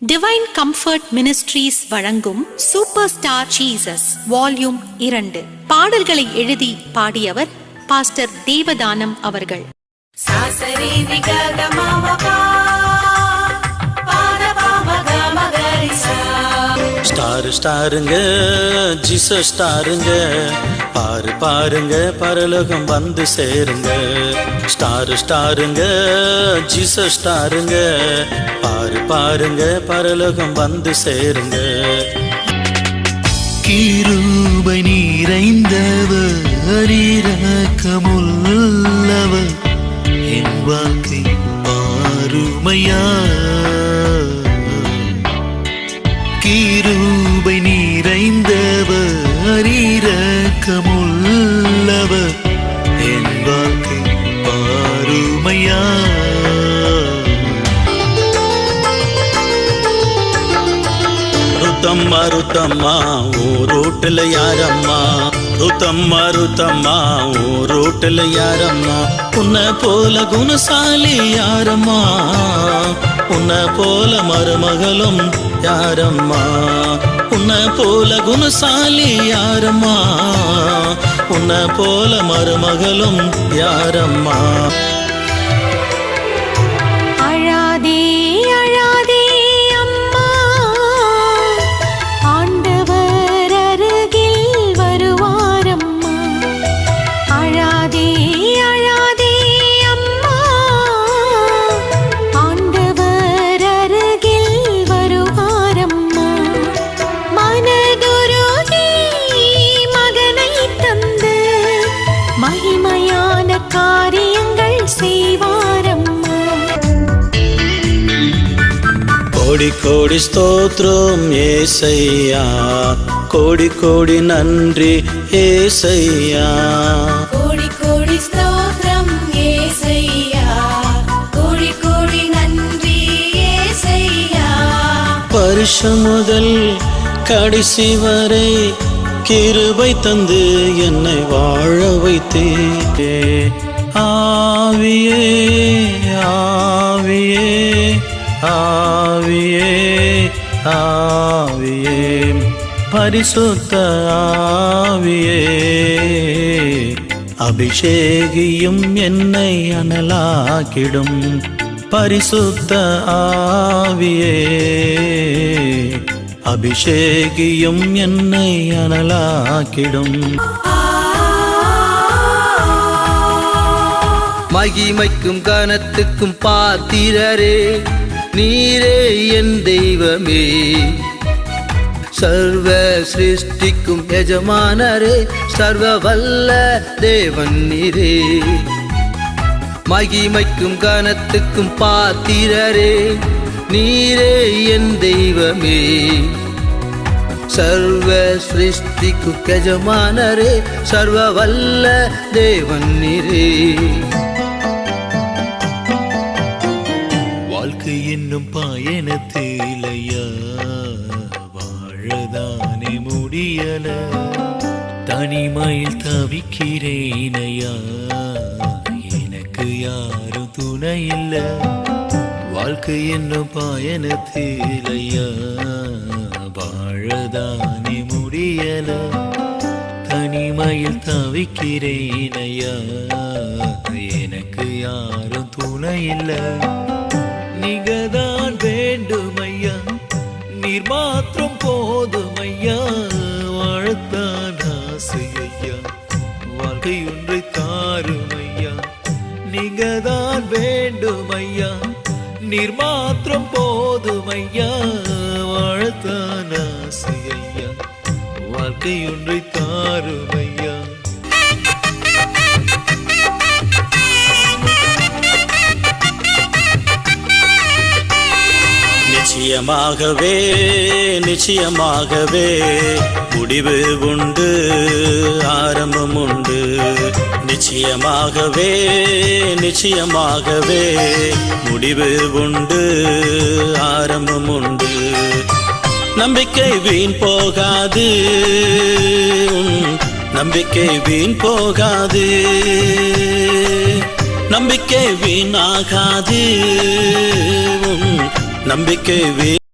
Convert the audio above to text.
Divine comfort ministries வழங்கும் super star Jesus volume 2 பாடல்களை எழுதி பாடியவர் பாஸ்டர் தேவதானம் அவர்கள். ஸ்டார் ஸ்டாருங்க ஜீசஸ் ஸ்டாருங்க, பாரு பாருங்க பரலோகம் வந்து சேருங்க. ஸ்டார் ஸ்டாருங்க ஜீசஸ் ஸ்டாருங்க, பாரு பாருங்க பரலோகம் வந்து சேருங்க. கிருபை நிறைந்தவர் இரக்கமுள்ளவர், என் வாழ்க்கை பாருமையா. கிருபை நிறைந்தவர் இரக்கமுள்ளவர், என் வாழ்க்கை பாருமையா. ருத்தம்மா ருத்தம்மா ஊரோட்டுல யாரம்மா, ருத்தம்மா ருத்தம்மா ஊரோட்டுல யாரம்மா, உன்னை போல குணசாலி யாரம்மா, உன்னை போல மருமகளும் யாரம்மா, உன்னை போல குணசாலி யாரம்மா, உன்னை போல மருமகளும் யாரம்மா. அழாதே அழாதே அம்மா, ஆண்டவர் அருகில் வருவாரம்மா. அழாதே அழாதே அம்மா, ஆண்டவர் அருகில் வருவாரம்மா. மனதுருகி மகனை தந்து மகிமையான காரியங்கள் செய்வாரம்மா. கோடி கோடி ஸ்தோத்ரம் ஏசையா, கோடி கோடி நன்றி ஏசையா, கோடி கோடி ஸ்தோத்திரம் ஏசையா, கோடி கோடி நன்றி ஏசையா. வருஷம் முதல் கடைசி வரை கிருபை தந்து என்னை வாழ வைத்தே. ஆவியே ஆவியே ஆவியே ஆவியே, பரிசுத்த ஆவியே, அபிஷேகியும் என்னை அனலாக்கிடும். பரிசுத்த ஆவியே, அபிஷேகியும் என்னை அனலாக்கிடும். மகிமைக்கும் கனத்துக்கும் பாத்திரரே, நீரே என் தெய்வமே. சர்வ சிருஷ்டிக்கும் எஜமானரே, சர்வ வல்ல தேவன் நீரே. மகிமைக்கும் கனத்துக்கும் பாத்திரரே, நீரே என் தெய்வமே. சர்வ சிருஷ்டிக்கும் எஜமானரே, சர்வ வல்ல தேவன் நீரே. வாழ்க்கை என்னும் பயணத்திலையா வாழதானே முடியல, தனிமையில் தவிக்கிறேனையா, எனக்கு யாரும் துணை இல்ல. வாழ்க்கை என்னும் பயணத்திலையா வாழதானே முடியல, தனிமையில் தவிக்கிறேனையா, எனக்கு யாரும் துணை இல்ல. நீங்கதான் வேண்டுமையா, நீர் மாத்திரம் போதுமையா, வாழத்தான் ஆசையா, வாழ்க்கை ஒன்றை தாருமையா. நீங்கதான் வேண்டுமையா, நீர் மாத்திரம் போதுமையா, வாழத்தான் ஆசையா, வாழ்க்கை ஒன்றை தாருமையா. நிச்சயமாகவே நிச்சயமாகவே முடிவு உண்டு, ஆரம்பம் உண்டு. நிச்சயமாகவே நிச்சயமாகவே முடிவு உண்டு, ஆரம்பம் உண்டு. நம்பிக்கை வீண் போகாது, நம்பிக்கை வீண் போகாது, நம்பிக்கை வீணாகாது, நம்பிக்கை